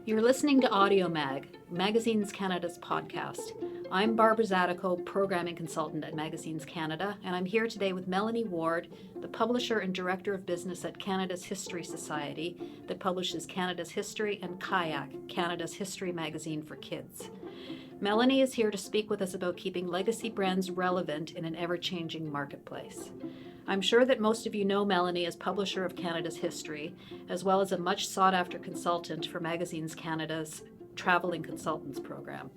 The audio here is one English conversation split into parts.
You're listening to AudioMag, Magazines Canada's podcast. I'm Barbara Zatyko, programming consultant at Magazines Canada, and I'm here today with Melony Ward, the publisher and director of business at Canada's History Society, that publishes Canada's History, and Kayak, Canada's history magazine for kids. Melony is here to speak with us about keeping legacy brands relevant in an ever-changing marketplace. I'm sure that most of you know Melony as publisher of Canada's History, as well as a much sought-after consultant for Magazines Canada's Traveling Consultants program.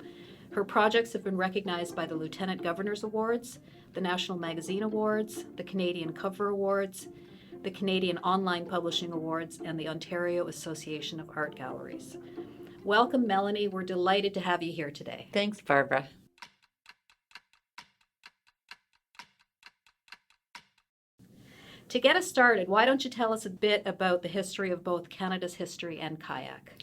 Her projects have been recognized by the Lieutenant Governor's Awards, the National Magazine Awards, the Canadian Cover Awards, the Canadian Online Publishing Awards, and the Ontario Association of Art Galleries. Welcome, Melony. We're delighted to have you here today. Thanks, Barbara. To get us started, why don't you tell us a bit about the history of both Canada's History and Kayak?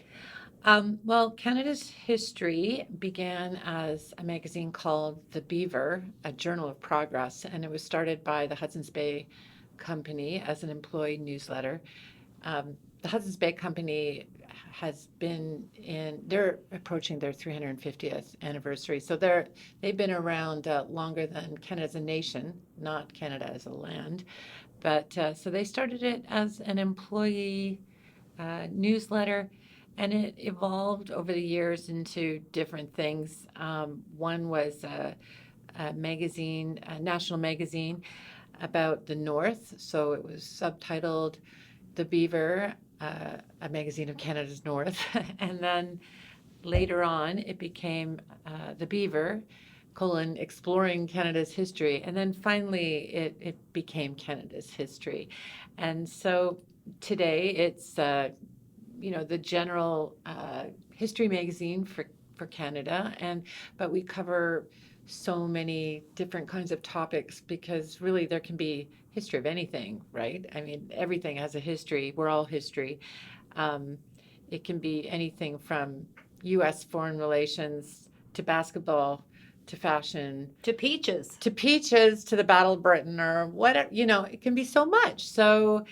Well, Canada's History began as a magazine called The Beaver, a journal of progress, and it was started by the Hudson's Bay Company as an employee newsletter. The Hudson's Bay Company they're approaching their 350th anniversary. So they've been around longer than Canada as a nation, not Canada as a land. But so they started it as an employee newsletter, and it evolved over the years into different things. One was a magazine, a national magazine about the North. So it was subtitled The Beaver, a magazine of Canada's North. And then later on, it became The Beaver, exploring Canada's history. And then finally, it became Canada's History. And so today, it's the general history magazine for Canada. But we cover so many different kinds of topics because really there can be history of anything, right? I mean, everything has a history. We're all history. It can be anything from U.S. foreign relations to basketball to fashion To peaches. to the Battle of Britain or whatever. It can be so much. So,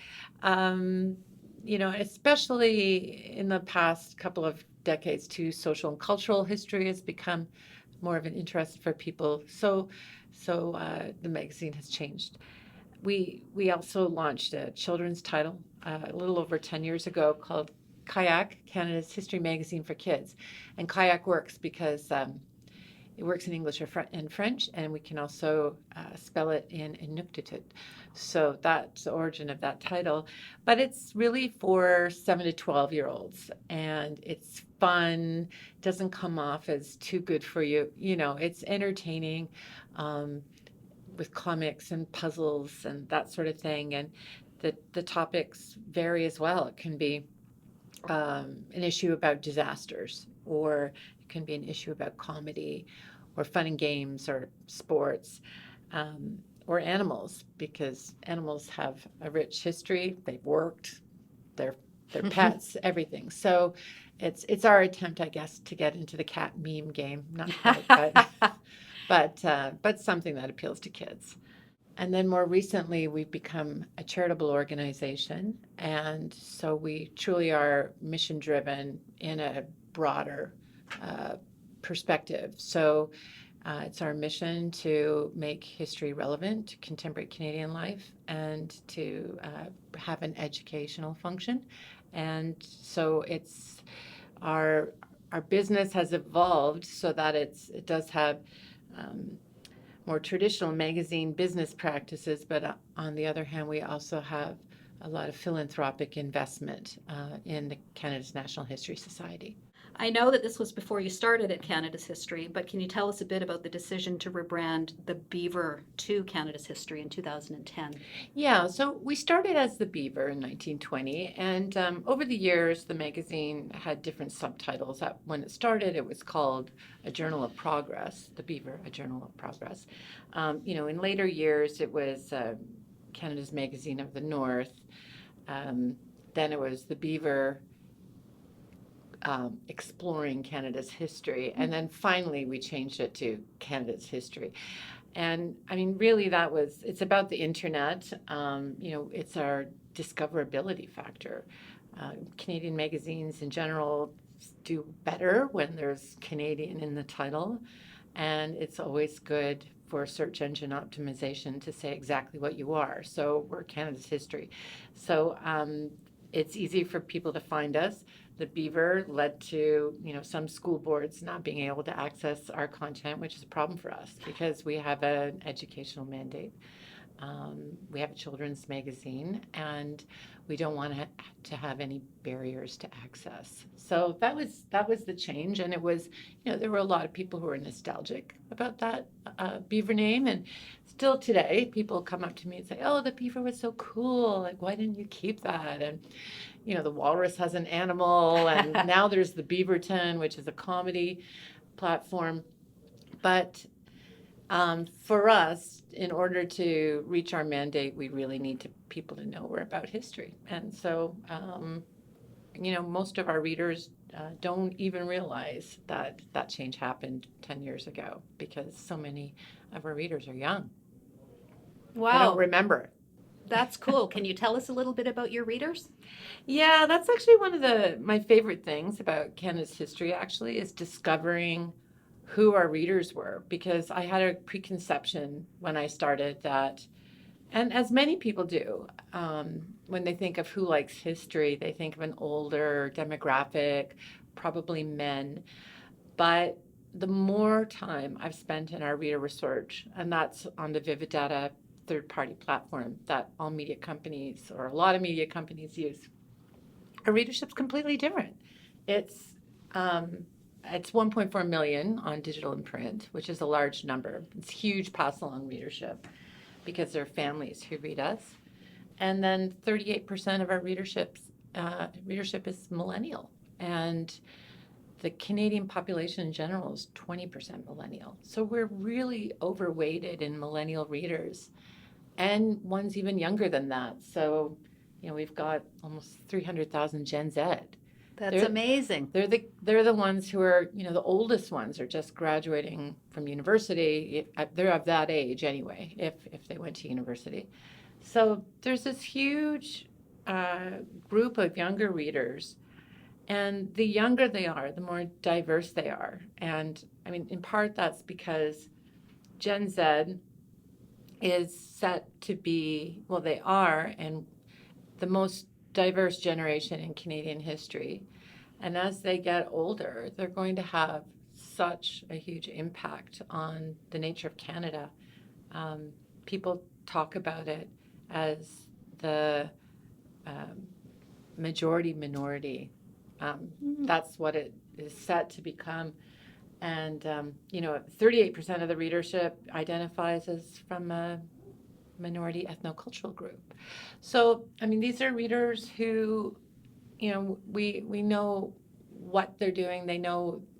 especially in the past couple of decades too, social and cultural history has become more of an interest for people. So the magazine has changed. We also launched a children's title a little over 10 years ago called Kayak, Canada's History Magazine for Kids. And Kayak works because it works in English and French, and we can also spell it in Inuktitut. So that's the origin of that title. But it's really for 7 to 12-year-olds, and it's fun, doesn't come off as too good for you. It's entertaining with comics and puzzles and that sort of thing. And the topics vary as well. It can be an issue about disasters, or it can be an issue about comedy or fun and games or sports, or animals, because animals have a rich history. They've worked, their pets, everything. So it's our attempt, I guess, to get into the cat meme game. Not quite, but something that appeals to kids. And then more recently, we've become a charitable organization. And so we truly are mission-driven in a broader perspective. So it's our mission to make history relevant to contemporary Canadian life and to have an educational function. And so it's our business has evolved so that it does have more traditional magazine business practices, but on the other hand, we also have a lot of philanthropic investment in the Canada's National History Society. I know that this was before you started at Canada's History, but can you tell us a bit about the decision to rebrand the Beaver to Canada's History in 2010? Yeah, so we started as the Beaver in 1920, and over the years, the magazine had different subtitles. When it started, it was called A Journal of Progress, the Beaver, A Journal of Progress. In later years, it was Canada's Magazine of the North. Then it was the Beaver, exploring Canada's history. And then finally, we changed it to Canada's History. And I mean, really, it's about the internet. It's our discoverability factor. Canadian magazines in general do better when there's Canadian in the title, and it's always good for search engine optimization to say exactly what you are. So we're Canada's history. So it's easy for people to find us. The Beaver led to, some school boards not being able to access our content, which is a problem for us because we have an educational mandate. We have a children's magazine, and we don't want to have any barriers to access. So that was the change, and it was, there were a lot of people who were nostalgic about that Beaver name, and still today, people come up to me and say, "Oh, the Beaver was so cool. Like, why didn't you keep that?" And the Walrus has an animal, and now there's the Beaverton, which is a comedy platform, but. For us, in order to reach our mandate, we really need people to know we're about history. And so, most of our readers don't even realize that change happened 10 years ago because so many of our readers are young. Wow. They don't remember. That's cool. Can you tell us a little bit about your readers? Yeah, that's actually one of my favorite things about Canada's history, actually, is discovering who our readers were, because I had a preconception when I started that, and as many people do, when they think of who likes history, they think of an older demographic, probably men. But the more time I've spent in our reader research, and that's on the Vivid Data third-party platform that all media companies or a lot of media companies use, our readership's completely different. It's 1.4 million on digital and print, which is a large number. It's huge pass-along readership because there are families who read us. And then 38% of our readership is millennial. And the Canadian population in general is 20% millennial. So we're really overweighted in millennial readers, and ones even younger than that. So, we've got almost 300,000 Gen Z. That's amazing. They're the ones who are, the oldest ones are just graduating from university. They're of that age anyway, if they went to university. So there's this huge group of younger readers, and the younger they are, the more diverse they are. And I mean, in part that's because Gen Z is set to be, well, they are, and the most diverse generation in Canadian history. And as they get older, they're going to have such a huge impact on the nature of Canada. People talk about it as the majority minority. That's what it is set to become. And, 38% of the readership identifies as from a minority ethnocultural group. So, I mean, these are readers who, we know what they're doing.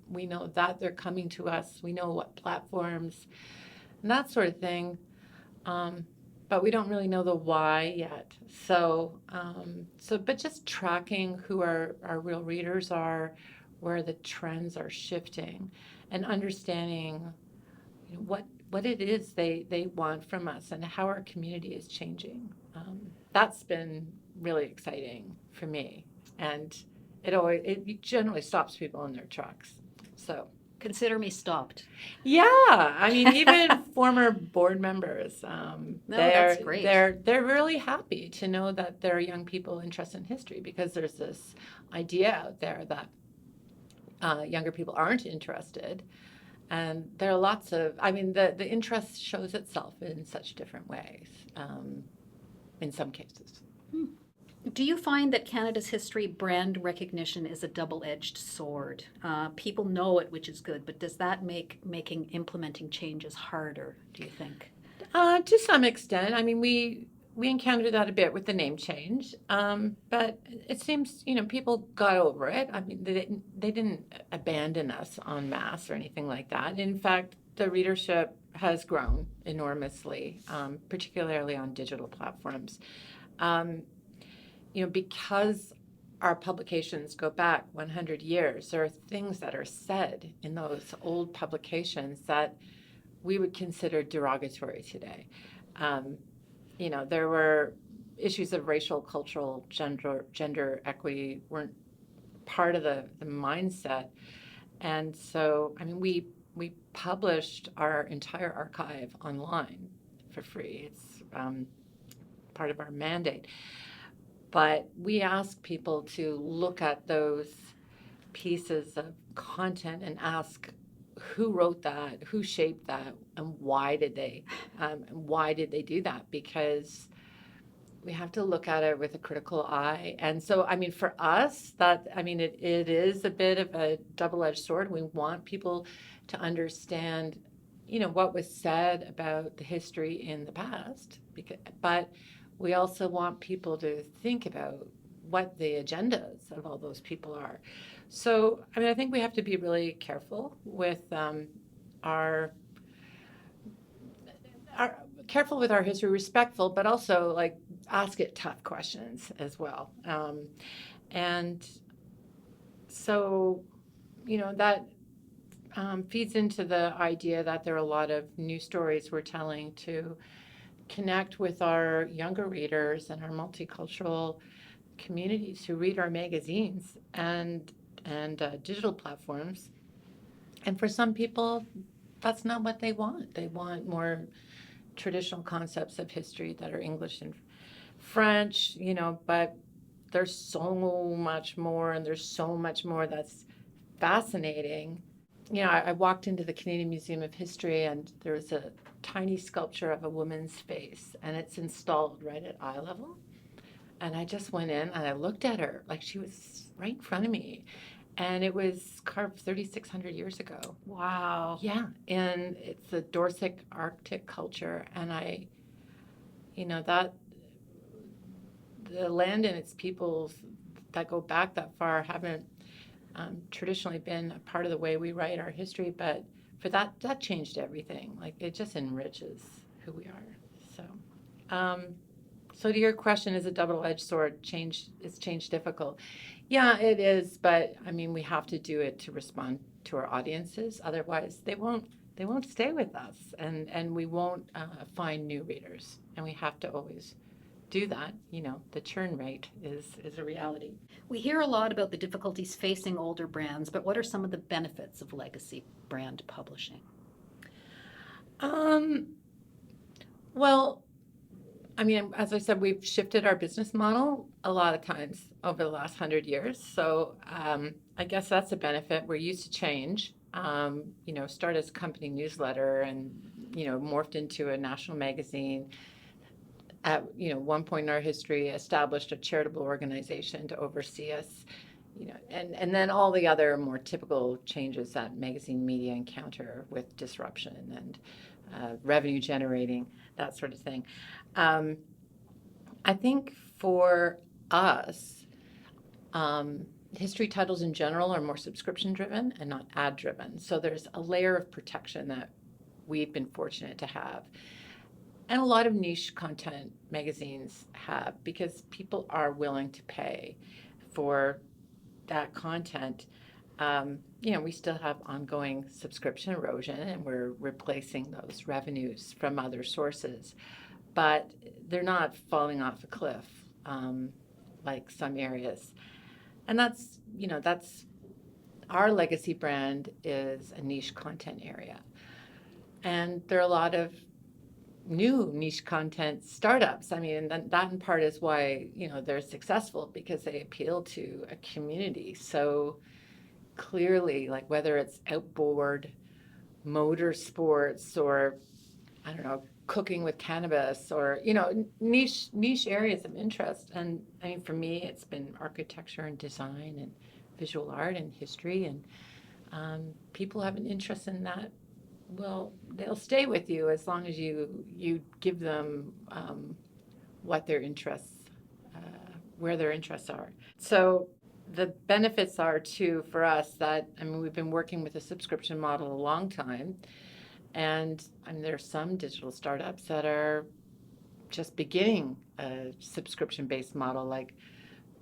We know that they're coming to us. We know what platforms and that sort of thing. But we don't really know the why yet. So, but just tracking who our real readers are, where the trends are shifting, and understanding what it is they want from us and how our community is changing. That's been really exciting for me, and it generally stops people in their tracks. So consider me stopped. Yeah, I mean, even former board members, that's great. They're really happy to know that there are young people interested in history, because there's this idea out there that younger people aren't interested. And there are lots of, I mean, the interest shows itself in such different ways, in some cases. Do you find that Canada's history brand recognition is a double-edged sword? People know it, which is good, but does that make implementing changes harder, do you think? To some extent. I mean, we encountered that a bit with the name change, but it seems, people got over it. I mean, they didn't abandon us en masse or anything like that. In fact, the readership has grown enormously, particularly on digital platforms. Because our publications go back 100 years, there are things that are said in those old publications that we would consider derogatory today. There were issues of racial, cultural, gender equity weren't part of the mindset. And so, I mean, we published our entire archive online for free. It's part of our mandate. But we ask people to look at those pieces of content and ask who wrote that, who shaped that, and why did they do that? Because we have to look at it with a critical eye. And so, I mean, for us, it is a bit of a double-edged sword. We want people to understand, what was said about the history in the past, but we also want people to think about what the agendas of all those people are. So, I mean, I think we have to be really careful with our history, respectful, but also like ask it tough questions as well. And so, that feeds into the idea that there are a lot of new stories we're telling to connect with our younger readers and our multicultural communities who read our magazines and digital platforms. And for some people, that's not what they want. They want more traditional concepts of history that are English and French, but there's so much more, and there's so much more that's fascinating. I walked into the Canadian Museum of History, and there was a tiny sculpture of a woman's face, and it's installed right at eye level. And I just went in and I looked at her like she was right in front of me. And it was carved 3,600 years ago. Wow. Yeah. And it's the Dorset Arctic culture. And that the land and its peoples that go back that far haven't traditionally been a part of the way we write our history. But for that changed everything. Like, it just enriches who we are. So to your question, is a double-edged sword is change difficult? Yeah, it is, but I mean, we have to do it to respond to our audiences. Otherwise, they won't stay with us, and we won't find new readers. And we have to always do that. The churn rate is a reality. We hear a lot about the difficulties facing older brands, but what are some of the benefits of legacy brand publishing? Well, I mean, as I said, we've shifted our business model a lot of times over the last 100 years. So I guess that's a benefit. We're used to change. Started as a company newsletter and, morphed into a national magazine. At one point in our history, established a charitable organization to oversee us. And then all the other more typical changes that magazine media encounter with disruption and revenue generating, that sort of thing. I think for us, history titles in general are more subscription driven and not ad driven. So there's a layer of protection that we've been fortunate to have. And a lot of niche content magazines have, because people are willing to pay for that content. We still have ongoing subscription erosion, and we're replacing those revenues from other sources. But they're not falling off a cliff like some areas. And that's our legacy brand is a niche content area. And there are a lot of new niche content startups. I mean, that in part is why, they're successful, because they appeal to a community so clearly, like whether it's outboard motorsports or, I don't know, cooking with cannabis or, niche areas of interest. And I mean, for me, it's been architecture and design and visual art and history. And people have an interest in that. Well, they'll stay with you as long as you give them what their interests, where their interests are. So the benefits are, too, for us that, we've been working with a subscription model a long time. And there's some digital startups that are just beginning a subscription-based model, like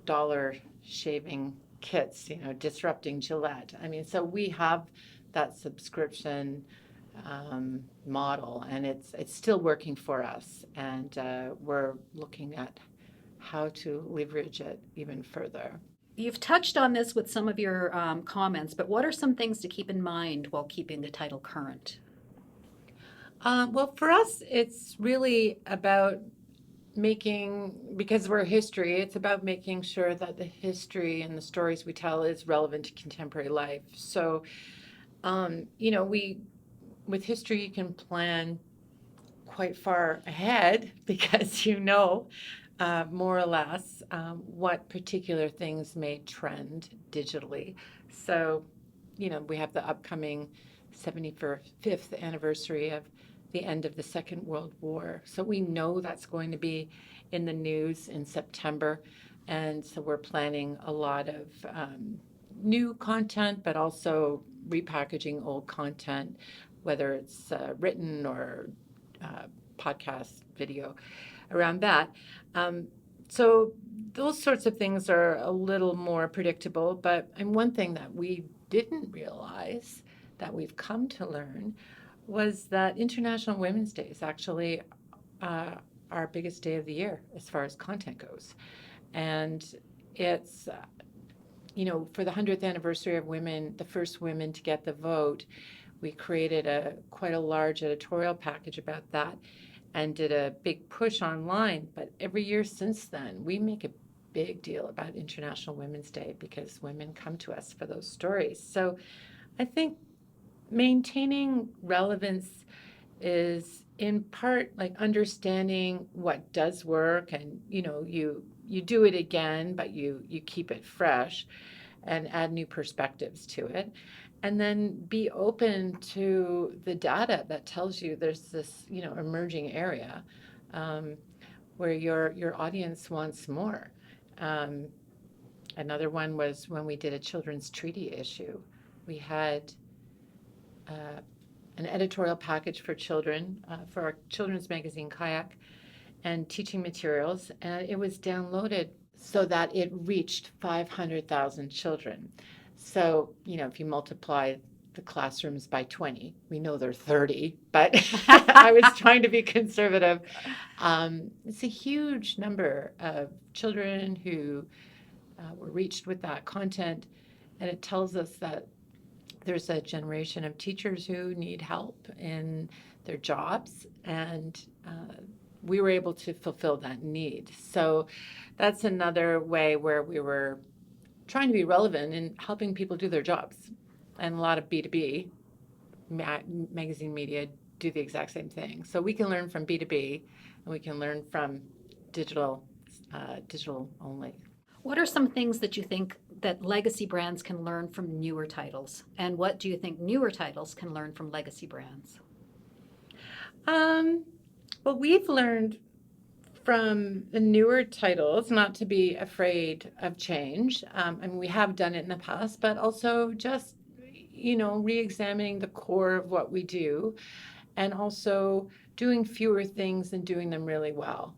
dollar shaving kits, disrupting Gillette. So we have that subscription model, and it's still working for us. And we're looking at how to leverage it even further. You've touched on this with some of your comments, but what are some things to keep in mind while keeping the title current? Well, for us, it's really about because we're history, it's about making sure that the history and the stories we tell is relevant to contemporary life. So, with history, you can plan quite far ahead because more or less what particular things may trend digitally. So, we have the upcoming 75th anniversary of the end of the Second World War. So we know that's going to be in the news in September. And so we're planning a lot of new content, but also repackaging old content, whether it's written or podcast, video around that. So those sorts of things are a little more predictable. And one thing that we didn't realize that we've come to learn was that International Women's Day is actually our biggest day of the year as far as content goes. And it's, for the 100th anniversary of women, the first women to get the vote, we created quite a large editorial package about that and did a big push online. But every year since then, we make a big deal about International Women's Day because women come to us for those stories. So I think maintaining relevance is in part like understanding what does work, and you do it again, but you keep it fresh and add new perspectives to it, and then be open to the data that tells you there's this emerging area where your audience wants more. Another one was when we did a children's treaty issue. We had an editorial package for children for our children's magazine Kayak and teaching materials, and it was downloaded so that it reached 500,000 children. So, if you multiply the classrooms by 20, we know they're 30, but I was trying to be conservative. It's a huge number of children who were reached with that content, and it tells us that there's a generation of teachers who need help in their jobs, and we were able to fulfill that need. So that's another way where we were trying to be relevant in helping people do their jobs. And a lot of B2B magazine media do the exact same thing. So we can learn from B2B, and we can learn from digital only. What are some things that you think that legacy brands can learn from newer titles? And what do you think newer titles can learn from legacy brands? Well, we've learned from the newer titles not to be afraid of change. We have done it in the past, but also just, re-examining the core of what we do, and also doing fewer things and doing them really well.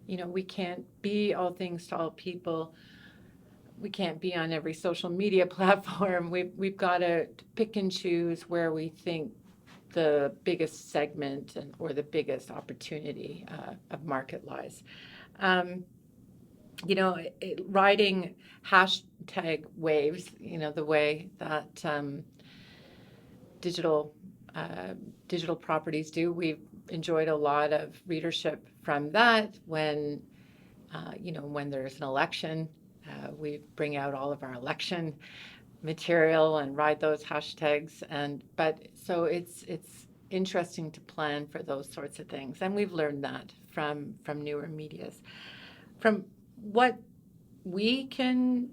We can't be all things to all people. We can't be on every social media platform. We've got to pick and choose where we think the biggest segment or the biggest opportunity of market lies. Riding hashtag waves, the way that digital properties do. We've enjoyed a lot of readership from that. When there's an election, we bring out all of our election material and ride those hashtags. So it's interesting to plan for those sorts of things, and we've learned that from newer medias. From what we can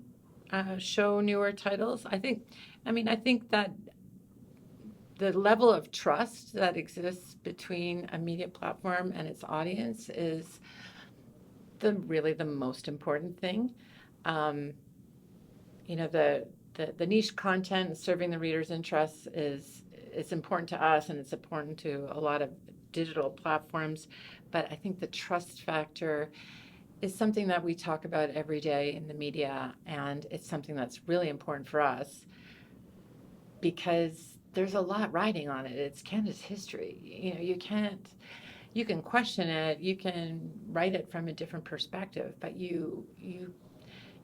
show newer titles, I think that the level of trust that exists between a media platform and its audience is really the most important thing. The niche content serving the reader's interests is important to us, and it's important to a lot of digital platforms. But I think the trust factor is something that we talk about every day in the media, and it's something that's really important for us because there's a lot riding on it. It's Canada's history. you can question it, you can write it from a different perspective, but you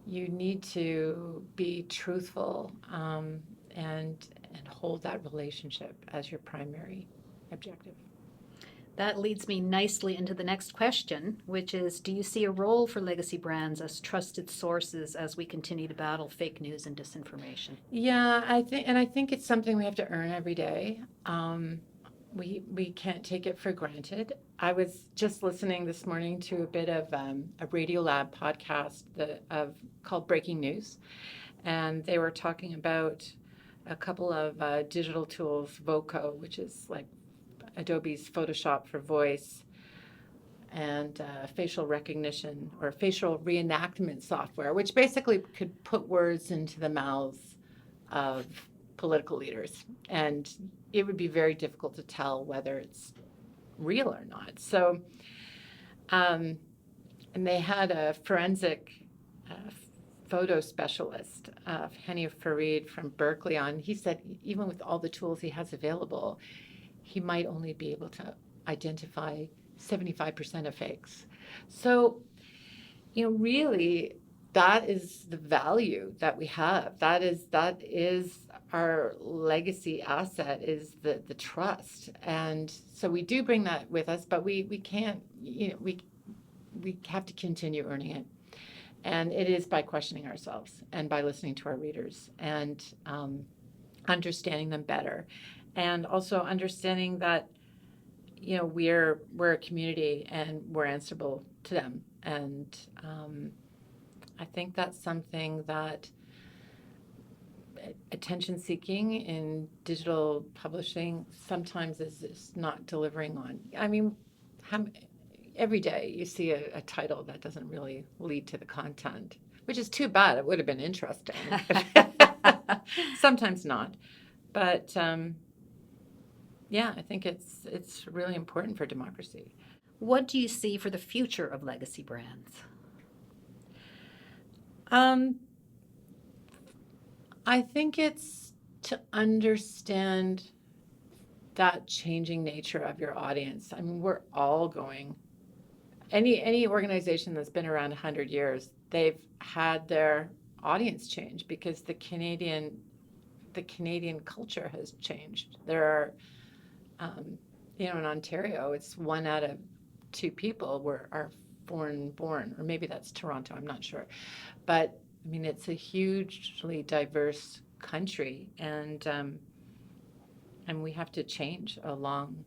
need to be truthful, and hold that relationship as your primary objective. That leads me nicely into the next question, which is, do you see a role for legacy brands as trusted sources as we continue to battle fake news and disinformation? Yeah, I think it's something we have to earn every day. We can't take it for granted. I was just listening this morning to a bit of a Radiolab podcast called Breaking News, and they were talking about a couple of digital tools, Voco, which is like Adobe's Photoshop for voice, and facial recognition or facial reenactment software, which basically could put words into the mouths of political leaders. And it would be very difficult to tell whether it's real or not. So, and they had a forensic photo specialist, Hani Farid from Berkeley, on. He said even with all the tools he has available, he might only be able to identify 75% of fakes. So, really, that is the value that we have. That is our legacy asset, is the trust. And so we do bring that with us, but we can't, we have to continue earning it. And it is by questioning ourselves and by listening to our readers and understanding them better. And also understanding that, we're a community and we're answerable to them. And I think that's something that attention seeking in digital publishing sometimes is not delivering on. I mean, every day you see a title that doesn't really lead to the content, which is too bad. It would have been interesting. Sometimes not. But yeah, I think it's really important for democracy. What do you see for the future of legacy brands? I think it's to understand that changing nature of your audience. I mean, we're all going. Any organization that's been around 100 years, they've had their audience change because the Canadian culture has changed. There are, in Ontario, it's 1 out of 2 people are foreign born, or maybe that's Toronto, I'm not sure. But I mean, it's a hugely diverse country, and we have to change along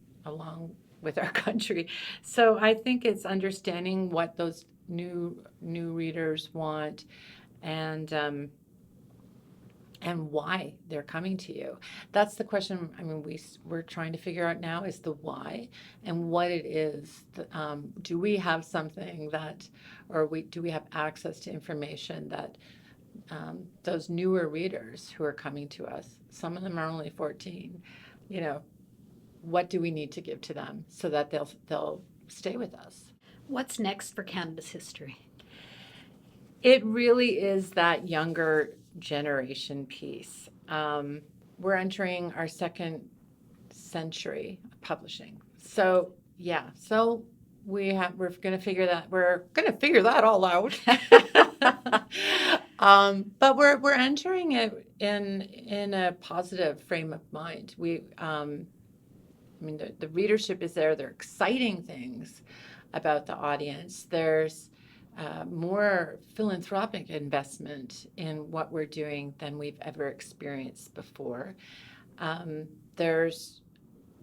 with our country. So I think it's understanding what those new readers want, and why they're coming to you. That's the question. I mean, we're trying to figure out now is the why and what it is. Do we have something that, or do we have access to information that those newer readers who are coming to us, some of them are only 14, what do we need to give to them so that they'll stay with us? What's next for cannabis history? It really is that younger generation piece. We're entering our second century of publishing. So yeah, we're going to figure that all out. But we're entering it in a positive frame of mind. I mean, the readership is there. There are exciting things about the audience. There's more philanthropic investment in what we're doing than we've ever experienced before. There's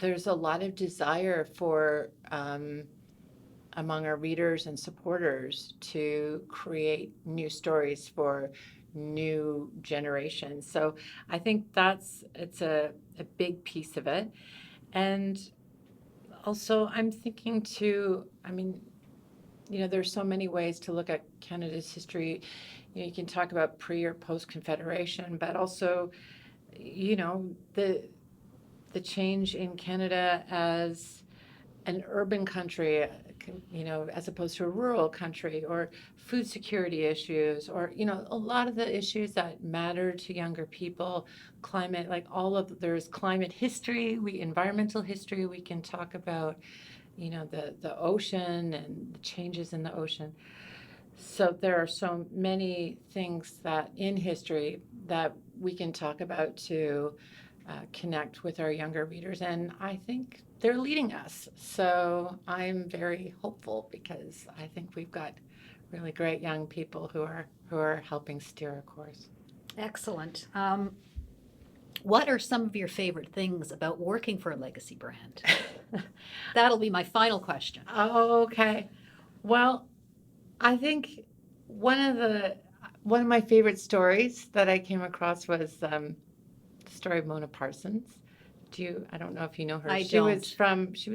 a lot of desire for among our readers and supporters to create new stories for new generations. So I think it's a big piece of it. And also I'm thinking too, I mean, there's so many ways to look at Canada's history. You can talk about pre or post Confederation, but also, the change in Canada as an urban country, as opposed to a rural country, or food security issues, or, a lot of the issues that matter to younger people, climate, there's climate history, environmental history we can talk about. the ocean and the changes in the ocean. So there are so many things that in history that we can talk about to connect with our younger readers, and I think they're leading us. So I'm very hopeful because I think we've got really great young people who are helping steer a course. Excellent. What are some of your favorite things about working for a legacy brand? That'll be my final question. Okay. Well, I think one of my favorite stories that I came across was the story of Mona Parsons. I don't know if you know her. I She don't. was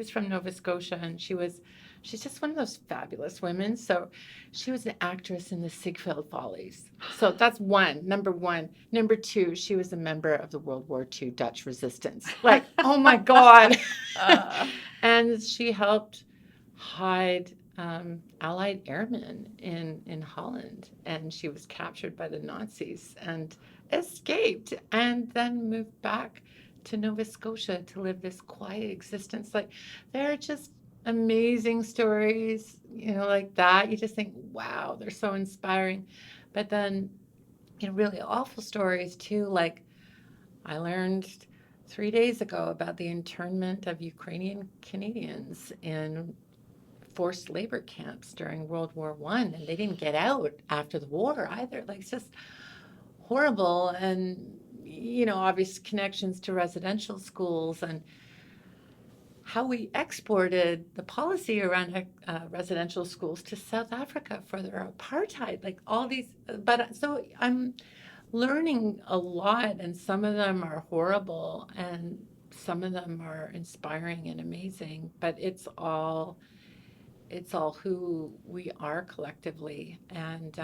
from Nova Scotia, and she's just one of those fabulous women. So she was an actress in the Ziegfeld Follies. So that's number one. Number two, she was a member of the World War II Dutch resistance. Like, oh my God. And she helped hide Allied airmen in Holland, and she was captured by the Nazis and escaped, and then moved back to Nova Scotia to live this quiet existence. Like, they're just amazing stories, like that. You just think, wow, they're so inspiring. But then, really awful stories too. Like, I learned 3 days ago about the internment of Ukrainian Canadians in forced labor camps during World War I, and they didn't get out after the war either. Like, it's just horrible. And obvious connections to residential schools and how we exported the policy around residential schools to South Africa for their apartheid. Like, all these, but so I'm learning a lot, and some of them are horrible and some of them are inspiring and amazing, but it's all who we are collectively. And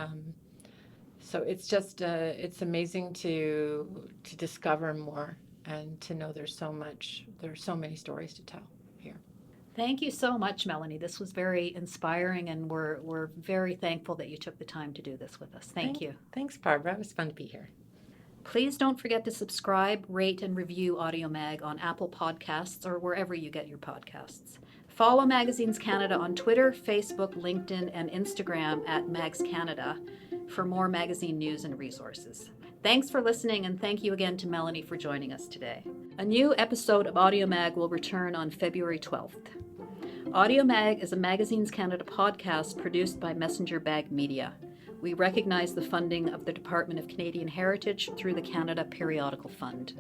so it's just it's amazing to discover more and to know there's so many stories to tell here. Thank you so much, Melony. This was very inspiring, and we're very thankful that you took the time to do this with us. Thank you. Thanks, Barbara. It was fun to be here. Please don't forget to subscribe, rate, and review AudioMag on Apple Podcasts or wherever you get your podcasts. Follow Magazines Canada on Twitter, Facebook, LinkedIn, and Instagram at Mags Canada for more magazine news and resources. Thanks for listening, and thank you again to Melony for joining us today. A new episode of AudioMag will return on February 12th. AudioMag is a Magazines Canada podcast produced by Messenger Bag Media. We recognize the funding of the Department of Canadian Heritage through the Canada Periodical Fund.